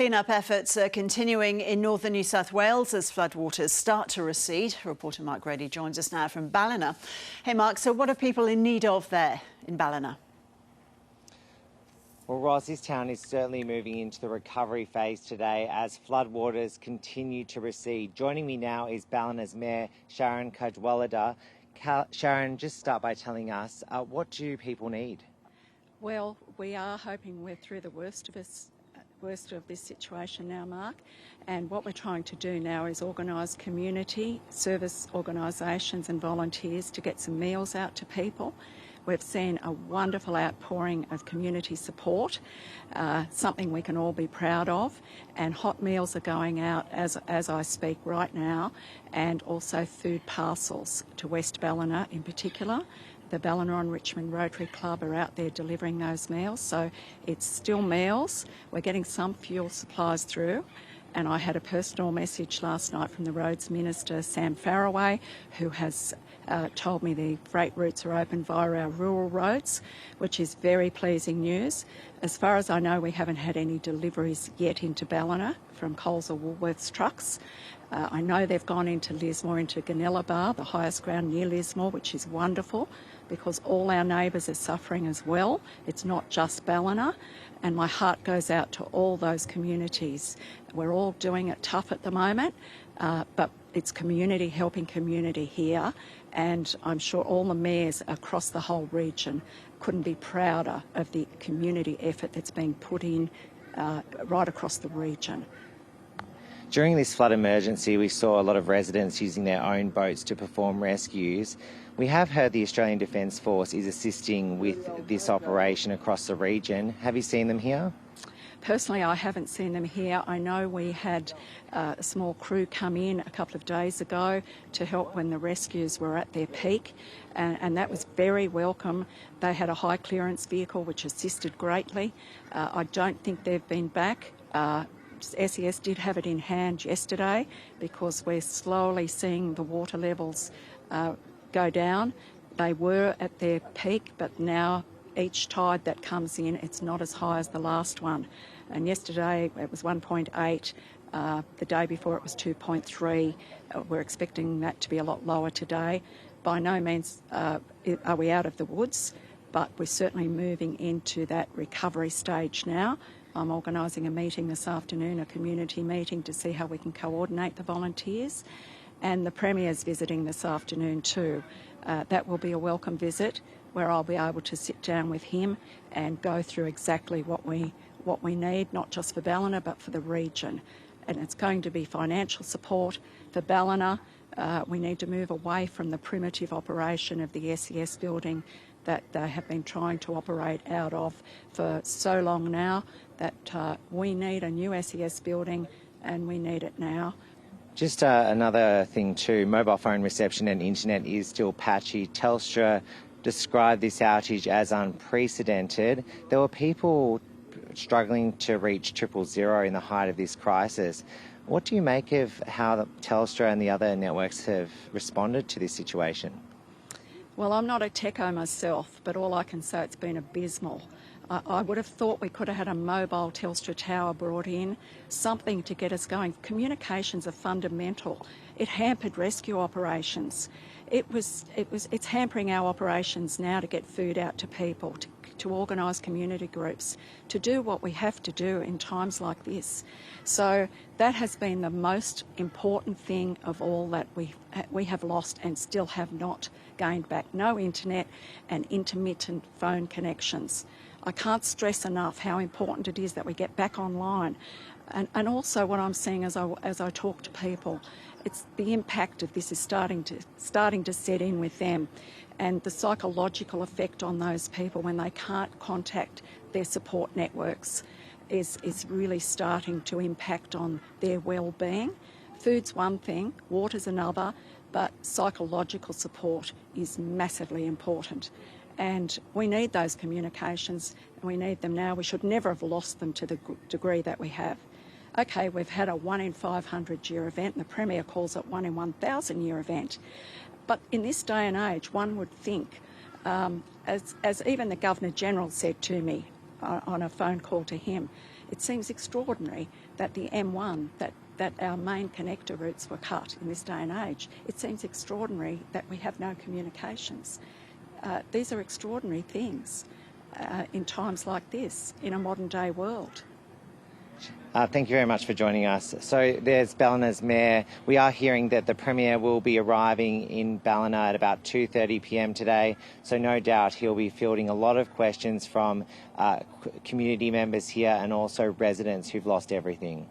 Clean-up efforts are continuing in northern New South Wales as floodwaters start to recede. Reporter Mark Reddie joins us now from Ballina. Hey Mark, so what are people in need of there in Ballina? Well, Ross, this town is certainly moving into the recovery phase today as floodwaters continue to recede. Joining me now is Ballina's Mayor Sharon Cadwallader. Sharon, just start by telling us, what do people need? Well, we are hoping we're through the worst of this situation now, Mark, and what we're trying to do now is organise community service organisations and volunteers to get some meals out to people. We've seen a wonderful outpouring of community support, something we can all be proud of, and hot meals are going out as I speak right now, and also food parcels to West Ballina in particular. The Ballina and Richmond Rotary Club are out there delivering those meals, so it's still meals. We're getting some fuel supplies through, and I had a personal message last night from the Roads Minister, Sam Faraway, who has told me the freight routes are open via our rural roads, which is very pleasing news. As far as I know, we haven't had any deliveries yet into Ballina from Coles or Woolworths trucks. I know they've gone into Lismore, into Ganella Bar, the highest ground near Lismore, which is wonderful because all our neighbours are suffering as well. It's not just Ballina, and my heart goes out to all those communities. We're all doing it tough at the moment, but it's community helping community here, and I'm sure all the mayors across the whole region couldn't be prouder of the community effort that's being put in right across the region. During this flood emergency, we saw a lot of residents using their own boats to perform rescues. We have heard the Australian Defence Force is assisting with this operation across the region. Have you seen them here? Personally, I haven't seen them here. I know we had a small crew come in a couple of days ago to help when the rescues were at their peak, and that was very welcome. They had a high clearance vehicle which assisted greatly. I don't think they've been back. SES did have it in hand yesterday because we're slowly seeing the water levels go down. They were at their peak, but now each tide that comes in, it's not as high as the last one. And yesterday it was 1.8, the day before it was 2.3. We're expecting that to be a lot lower today. By no means are we out of the woods, but we're certainly moving into that recovery stage now. I'm organising a meeting this afternoon, a community meeting, to see how we can coordinate the volunteers. And the Premier's visiting this afternoon too. That will be a welcome visit where I'll be able to sit down with him and go through exactly what we need, not just for Ballina but for the region. And it's going to be financial support for Ballina. We need to move away from the primitive operation of the SES building that they have been trying to operate out of for so long now, that we need a new SES building and we need it now. Just another thing too, mobile phone reception and internet is still patchy. Telstra described this outage as unprecedented. There were people struggling to reach 000 in the height of this crisis. What do you make of how Telstra and the other networks have responded to this situation? Well, I'm not a techo myself, but all I can say, it's been abysmal. I would have thought we could have had a mobile Telstra tower brought in, something to get us going. Communications are fundamental. It hampered rescue operations. It's hampering our operations now to get food out to people, to organise community groups, to do what we have to do in times like this. So that has been the most important thing of all that we have lost and still have not gained back. No internet and intermittent phone connections. I can't stress enough how important it is that we get back online. And also what I'm seeing as I talk to people, it's the impact of this is starting to set in with them, and the psychological effect on those people when they can't contact their support networks is really starting to impact on their well-being. Food's one thing, water's another, but psychological support is massively important. And we need those communications, and we need them now. We should never have lost them to the degree that we have. Okay, we've had a 1 in 500 year event, and the Premier calls it 1 in 1,000 year event. But in this day and age, one would think, as even the Governor-General said to me on a phone call to him, It seems extraordinary that the M1, that our main connector routes were cut in this day and age. It seems extraordinary that we have no communications. These are extraordinary things in times like this, in a modern day world. Thank you very much for joining us. So there's Ballina's Mayor. We are hearing that the Premier will be arriving in Ballina at about 2:30 p.m. today, so no doubt he'll be fielding a lot of questions from community members here and also residents who've lost everything.